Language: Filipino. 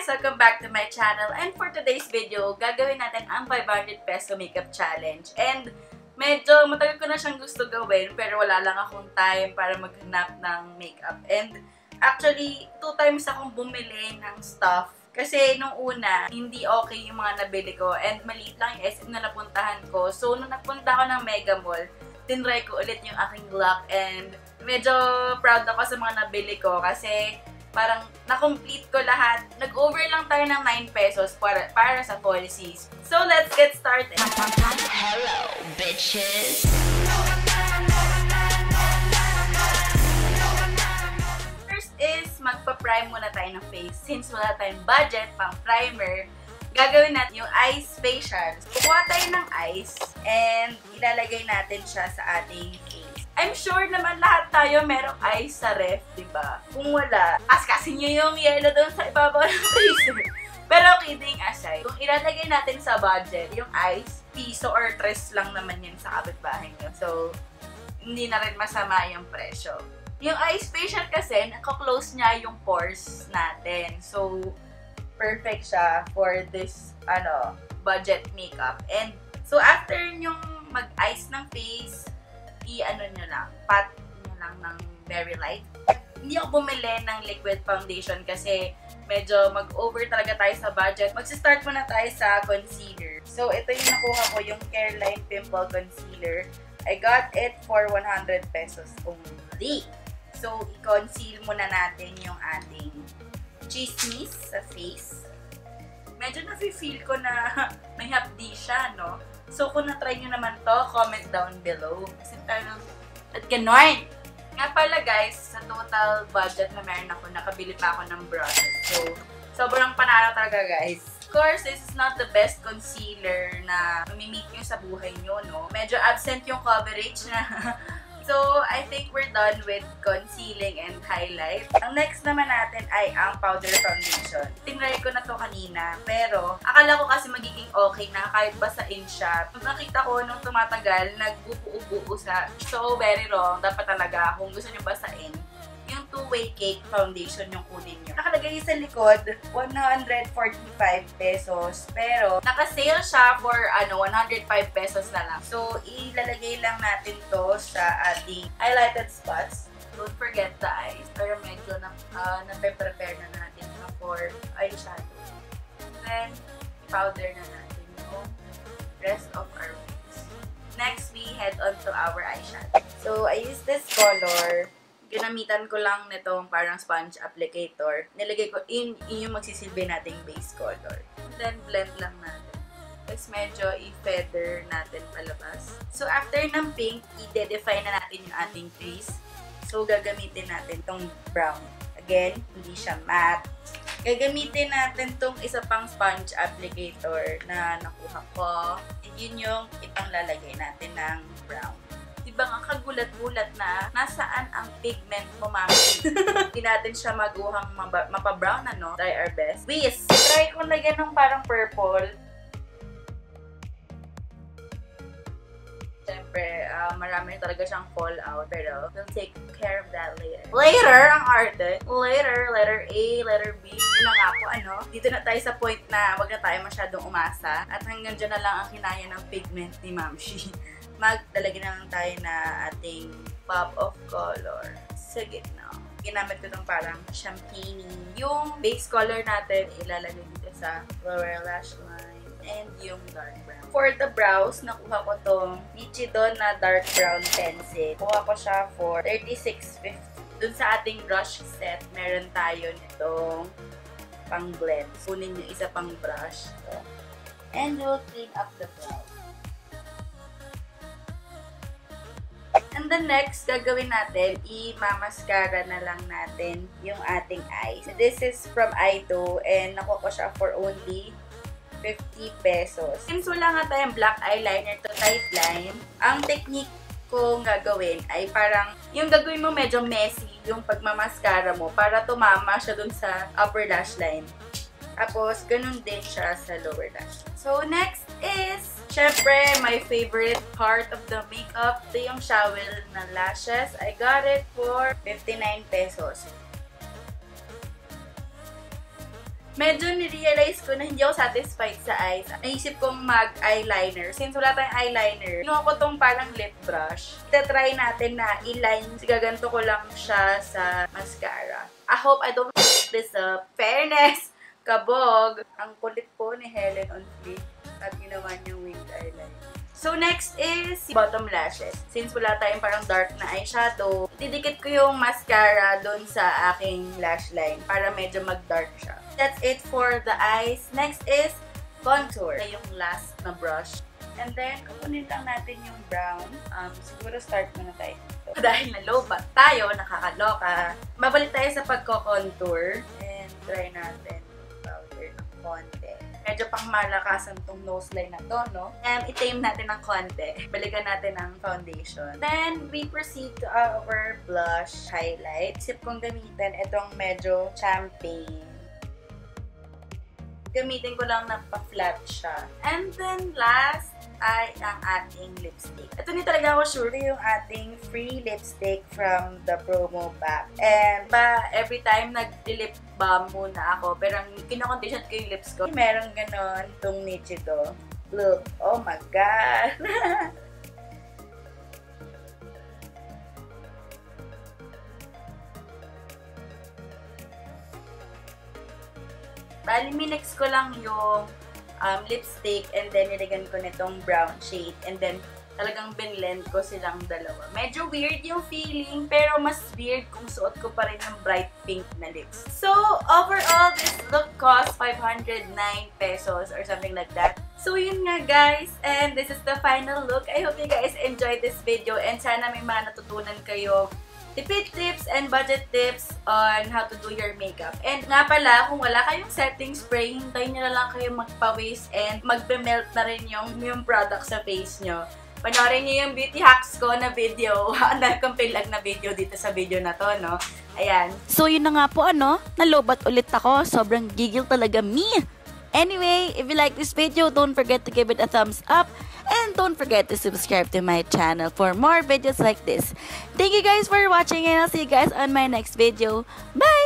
guys! Welcome back to my channel. And for today's video, gagawin natin ang 500 peso makeup challenge. And medyo matagal ko na siyang gusto gawin, pero wala lang akong time para maghanap ng makeup. And actually, 2 times akong bumili ng stuff. Kasi nung una, hindi okay yung mga nabili ko. And maliit lang yung SM na napuntahan ko. So, nung napunta ako ng Mega Mall, tinry ko ulit yung aking luck. And medyo proud ako sa mga nabili ko kasi parang na-complete ko lahat. Nag-over lang tayo ng 9 pesos para sa policies. So, let's get started. Hello, bitches! First is, magpa-prime muna tayo ng face. Since wala tayong budget pang primer, gagawin natin yung ice facial. Kukuha tayo ng ice and ilalagay natin siya sa ating face. I'm sure naman lahat tayo merong ice sa ref, diba? Kung wala, askasin nyo yung yellow doon sa ibabaw ng freezer. Pero kidding aside, kung ilalagay natin sa budget, yung ice, piso or 3 lang naman yun sa kapitbahay nyo. So, hindi na rin masama yung presyo. Yung ice facial kasi, naka-close niya yung pores natin. So, perfect siya for this, budget makeup. And, so after yung mag-ice ng face, pat nyo lang ng very light. Hindi ako bumili ng liquid foundation kasi medyo mag-over talaga tayo sa budget. Magsa-start muna tayo sa concealer. So, ito yung nakuha ko, yung Careline Pimple Concealer. I got it for 100 pesos only. So, i-conceal muna natin yung ating chismis sa face. Medyo na-feel ko na may hapdi siya, no? So, kung na-try nyo naman to, comment down below. Kasi parang, at ganon! Nga pala guys, sa total budget na meron ako, nakabili pa ako ng brushes. So, sobrang panalo talaga guys. Of course, this is not the best concealer na mamimit nyo sa buhay nyo, no? Medyo absent yung coverage na. So, I think we're done with concealing and highlight. Ang next naman natin ay ang powder foundation. Tinry ko na to kanina, pero akala ko kasi magiging okay na kahit basain siya. Nakita ko nung tumatagal, nagbubuo-buo sa. So, very wrong. Dapat talaga, kung gusto nyo basain, yung two-way cake foundation yung kunin nyo. Nakalagay sa likod, 145 pesos. Pero, naka-sale siya for 105 pesos na lang. So, ilalagay lang natin to sa ating highlighted spots. Don't forget the eyes. Pero medyo na-prepare na natin for eyeshadow. Then, powder na natin yung rest of our face. Next, we head on to our eyeshadow. So, I use this color. Ginamitan ko lang nitong parang sponge applicator. Nilagay ko in yung magsisilbi nating base color. Then, blend lang natin. Tapos medyo i-feather natin palabas. So, after ng pink, i-define na natin yung ating face. So, gagamitin natin tong brown. Again, hindi siya matte. Gagamitin natin tong isa pang sponge applicator na nakuha ko. And yun yung ipanglalagay natin ng brown. Diba nga kagulat-gulat na nasaan ang pigment mo, mami? Hindi natin siya maguhang mapa-brown, ano? Try our best. Please! Try kong lagyan ng parang purple. Siyempre, marami talaga siyang fallout. Pero, we'll take care of that later. Later, ang arte. Later, letter A, letter B. Yun na nga po, Dito na tayo sa point na wag na tayo masyadong umasa. At hanggang dyan na lang ang kinaya ng pigment ni Mamshi. Maglalagyan na lang tayo na ating pop of color sa gitna. Ginamit ko itong parang champagne. Yung base color natin, ilalagay dito sa lower lash line and yung dark brown. For the brows, nakuha ko itong Nichidon na dark brown pencil. Kuha ko siya for 36.50. Dun sa ating brush set, meron tayo nitong pang blend. Kunin yung isa pang brush. And we'll clean up the brows. And the next, gagawin natin, i-mascara na lang natin yung ating eyes. This is from Ito and nakuha ko siya for only 50 pesos. Since wala nga tayong black eyeliner to tight line, ang technique kong gagawin ay parang, yung gagawin mo medyo messy yung pagmamaskara mo para tumama siya dun sa upper lash line. Tapos, ganun din siya sa lower lash. So, next is, syempre, my favorite part of the makeup. Ito yung shower na lashes. I got it for 59 pesos. medyo nirealize ko na hindi ako satisfied sa eyes. Naisip kong mag-eyeliner. Since wala tayong eyeliner, kinuha ko tong parang lip brush. Itatry natin na i-line. Gaganto ko lang siya sa mascara. I hope I don't f*** this up. Fairness! Kabog! Ang kulit po ni Helen on Fleek at ginawa niyang winged eyeliner. So, next is bottom lashes. Since wala tayong parang dark na eyeshadow, didikit ko yung mascara doon sa aking lash line para medyo mag-dark siya. That's it for the eyes. Next is contour. Yung last na brush. And then, kukunin lang natin yung brown. Siguro start muna tayo dito. Dahil nalobat tayo, nakakaloka. Mabalik tayo sa pagko-contour. And try natin powder ng konti. Medyo pang malakasan tong nose line na to, no? And itame natin ng konti. Balikan natin ng foundation. Then, we proceed to our blush highlight. Isip kong gamitin itong medyo champagne. Gamitin ko lang na pa-flat siya. And then, last ay ang ating lipstick. Ito ni talaga ako sure yung ating free lipstick from the promo pack. And every time nag-lip balm muna ako, pero kino-condition ko yung lips ko. Meron ganon itong Nichido. Look, oh my God! Bali, minix ko lang yung lipstick and then nilagyan ko nitong brown shade and then talagang binlend ko silang dalawa. Medyo weird yung feeling pero mas weird kung suot ko pa rin yung bright pink na lips. So, overall, this look cost 509 pesos or something like that. So, yun nga guys, and this is the final look. I hope you guys enjoyed this video and sana may mga natutunan kayo tipid tips and budget tips on how to do your makeup. And nga pala, kung wala kayong setting spray, hintayin nyo na lang kayo magpa-waste and magbe-melt na rin yung product sa face nyo. Panoorin nyo yung beauty hacks ko na video. Ang dahil kong pilag na video dito sa video na to, no? Ayan. So, yun na nga po, nalobat ulit ako. Sobrang gigil talaga me. Anyway, if you like this video, don't forget to give it a thumbs up. And don't forget to subscribe to my channel for more videos like this. Thank you guys for watching and I'll see you guys on my next video. Bye!